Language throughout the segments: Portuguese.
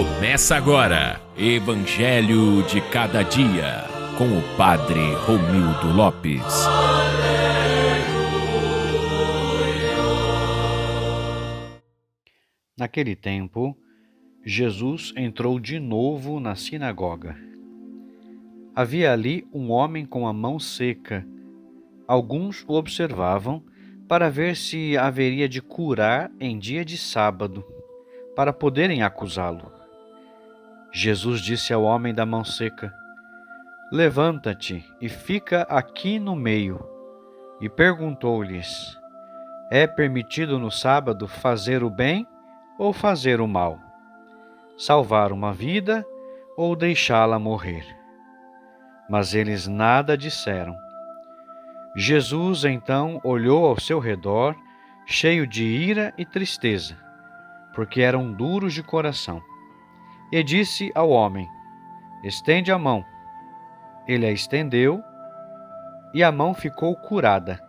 Começa agora, Evangelho de Cada Dia, com o Padre Romildo Lopes. Naquele tempo, Jesus entrou de novo na sinagoga. Havia ali um homem com a mão seca. Alguns o observavam para ver se haveria de curar em dia de sábado, para poderem acusá-lo. Jesus disse ao homem da mão seca: "Levanta-te e fica aqui no meio." E perguntou-lhes: "É permitido no sábado fazer o bem ou fazer o mal? Salvar uma vida ou deixá-la morrer?" Mas eles nada disseram. Jesus então olhou ao seu redor, cheio de ira e tristeza, porque eram duros de coração, e disse ao homem: "Estende a mão." Ele a estendeu, e a mão ficou curada.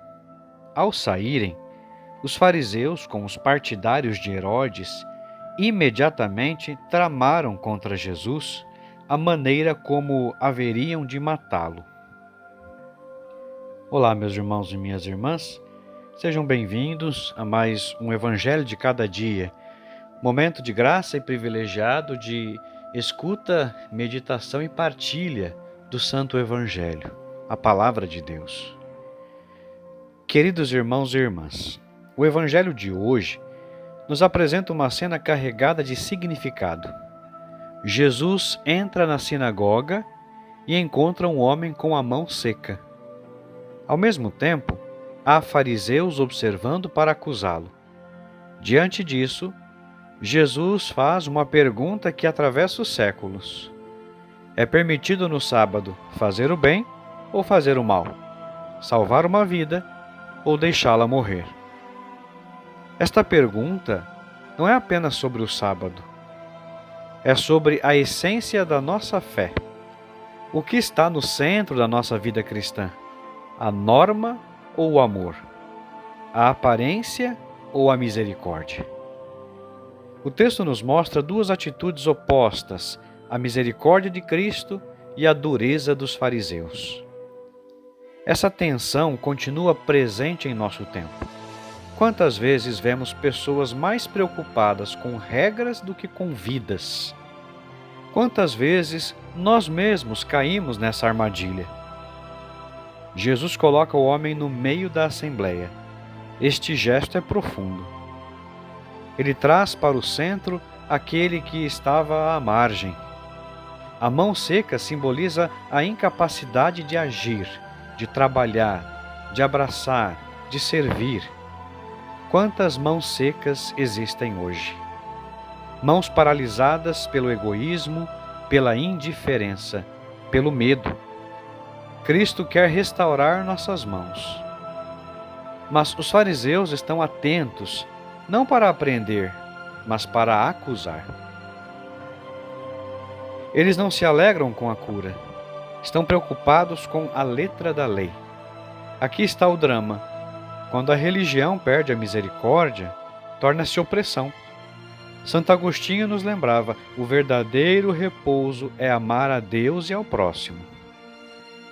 Ao saírem, os fariseus, com os partidários de Herodes, imediatamente tramaram contra Jesus a maneira como haveriam de matá-lo. Olá, meus irmãos e minhas irmãs, sejam bem-vindos a mais um Evangelho de Cada Dia, momento de graça e privilegiado de escuta, meditação e partilha do Santo Evangelho, a Palavra de Deus. Queridos irmãos e irmãs, o Evangelho de hoje nos apresenta uma cena carregada de significado. Jesus entra na sinagoga e encontra um homem com a mão seca. Ao mesmo tempo, há fariseus observando para acusá-lo. Diante disso, Jesus faz uma pergunta que atravessa os séculos: é permitido no sábado fazer o bem ou fazer o mal? Salvar uma vida ou deixá-la morrer? Esta pergunta não é apenas sobre o sábado. É sobre a essência da nossa fé. O que está no centro da nossa vida cristã? A norma ou o amor? A aparência ou a misericórdia? O texto nos mostra duas atitudes opostas: a misericórdia de Cristo e a dureza dos fariseus. Essa tensão continua presente em nosso tempo. Quantas vezes vemos pessoas mais preocupadas com regras do que com vidas? Quantas vezes nós mesmos caímos nessa armadilha? Jesus coloca o homem no meio da assembleia. Este gesto é profundo. Ele traz para o centro aquele que estava à margem. A mão seca simboliza a incapacidade de agir, de trabalhar, de abraçar, de servir. Quantas mãos secas existem hoje? Mãos paralisadas pelo egoísmo, pela indiferença, pelo medo. Cristo quer restaurar nossas mãos. Mas os fariseus estão atentos, não para aprender, mas para acusar. Eles não se alegram com a cura, estão preocupados com a letra da lei. Aqui está o drama. Quando a religião perde a misericórdia, torna-se opressão. Santo Agostinho nos lembrava: o verdadeiro repouso é amar a Deus e ao próximo.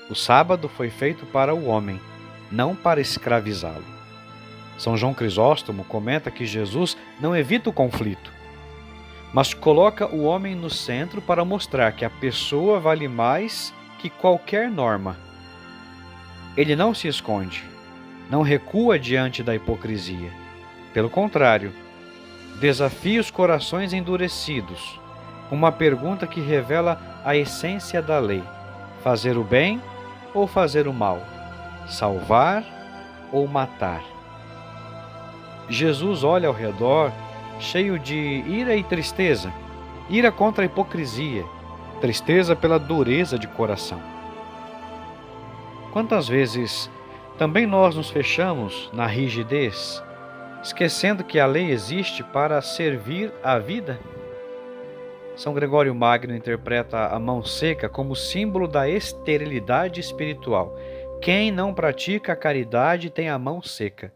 O sábado foi feito para o homem, não para escravizá-lo. São João Crisóstomo comenta que Jesus não evita o conflito, mas coloca o homem no centro para mostrar que a pessoa vale mais que qualquer norma. Ele não se esconde, não recua diante da hipocrisia. Pelo contrário, desafia os corações endurecidos, com uma pergunta que revela a essência da lei: fazer o bem ou fazer o mal? Salvar ou matar? Jesus olha ao redor, cheio de ira e tristeza. Ira contra a hipocrisia, tristeza pela dureza de coração. Quantas vezes também nós nos fechamos na rigidez, esquecendo que a lei existe para servir a vida? São Gregório Magno interpreta a mão seca como símbolo da esterilidade espiritual. Quem não pratica a caridade tem a mão seca,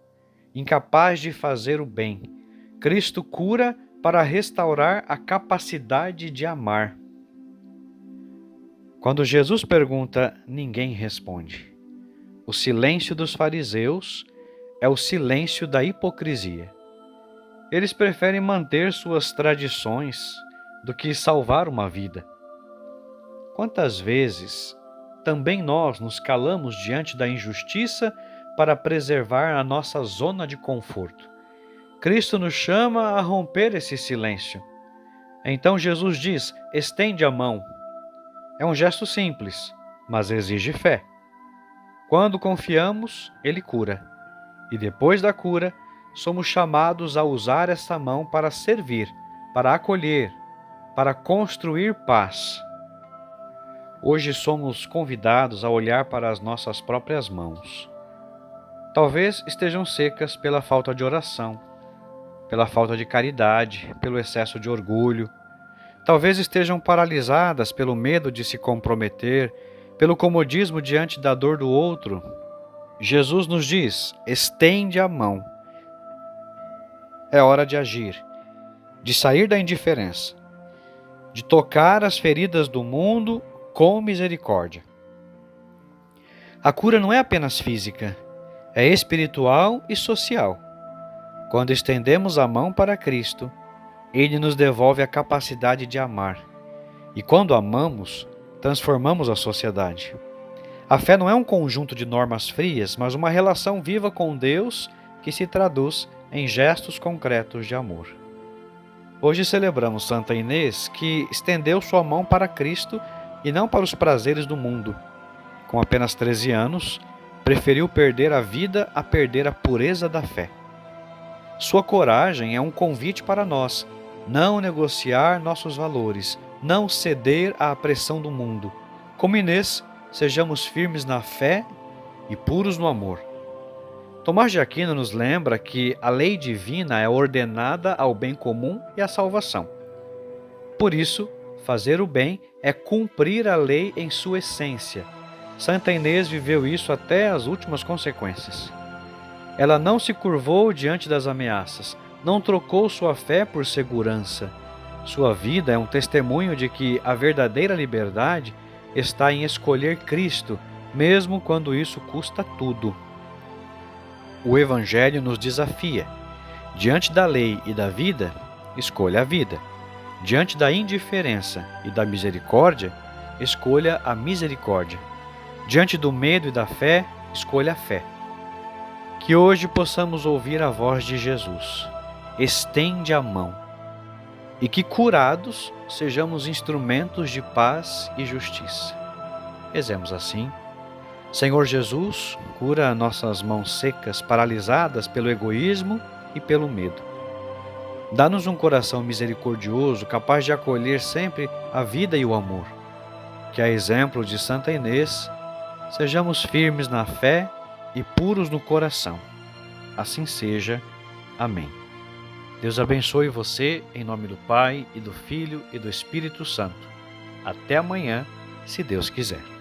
incapaz de fazer o bem. Cristo cura para restaurar a capacidade de amar. Quando Jesus pergunta, ninguém responde. O silêncio dos fariseus é o silêncio da hipocrisia. Eles preferem manter suas tradições do que salvar uma vida. Quantas vezes também nós nos calamos diante da injustiça para preservar a nossa zona de conforto? Cristo nos chama a romper esse silêncio. Então Jesus diz, estende a mão. É um gesto simples, mas exige fé. Quando confiamos, Ele cura. E depois da cura, somos chamados a usar essa mão para servir, para acolher, para construir paz. Hoje somos convidados a olhar para as nossas próprias mãos. Talvez estejam secas pela falta de oração, pela falta de caridade, pelo excesso de orgulho. Talvez estejam paralisadas pelo medo de se comprometer, pelo comodismo diante da dor do outro. Jesus nos diz, estende a mão. É hora de agir, de sair da indiferença, de tocar as feridas do mundo com misericórdia. A cura não é apenas física, é espiritual e social. Quando estendemos a mão para Cristo, Ele nos devolve a capacidade de amar. E quando amamos, transformamos a sociedade. A fé não é um conjunto de normas frias, mas uma relação viva com Deus que se traduz em gestos concretos de amor. Hoje celebramos Santa Inês, que estendeu sua mão para Cristo e não para os prazeres do mundo. Com apenas 13 anos, preferiu perder a vida a perder a pureza da fé. Sua coragem é um convite para nós, não negociar nossos valores, não ceder à pressão do mundo. Como Inês, sejamos firmes na fé e puros no amor. Tomás de Aquino nos lembra que a lei divina é ordenada ao bem comum e à salvação. Por isso, fazer o bem é cumprir a lei em sua essência. Santa Inês viveu isso até as últimas consequências. Ela não se curvou diante das ameaças, não trocou sua fé por segurança. Sua vida é um testemunho de que a verdadeira liberdade está em escolher Cristo, mesmo quando isso custa tudo. O Evangelho nos desafia. Diante da lei e da vida, escolha a vida. Diante da indiferença e da misericórdia, escolha a misericórdia. Diante do medo e da fé, escolha a fé. Que hoje possamos ouvir a voz de Jesus. Estende a mão. E que, curados, sejamos instrumentos de paz e justiça. Rezemos assim. Senhor Jesus, cura nossas mãos secas, paralisadas pelo egoísmo e pelo medo. Dá-nos um coração misericordioso, capaz de acolher sempre a vida e o amor. Que, a exemplo de Santa Inês, sejamos firmes na fé e puros no coração. Assim seja. Amém. Deus abençoe você, em nome do Pai, e do Filho, e do Espírito Santo. Até amanhã, se Deus quiser.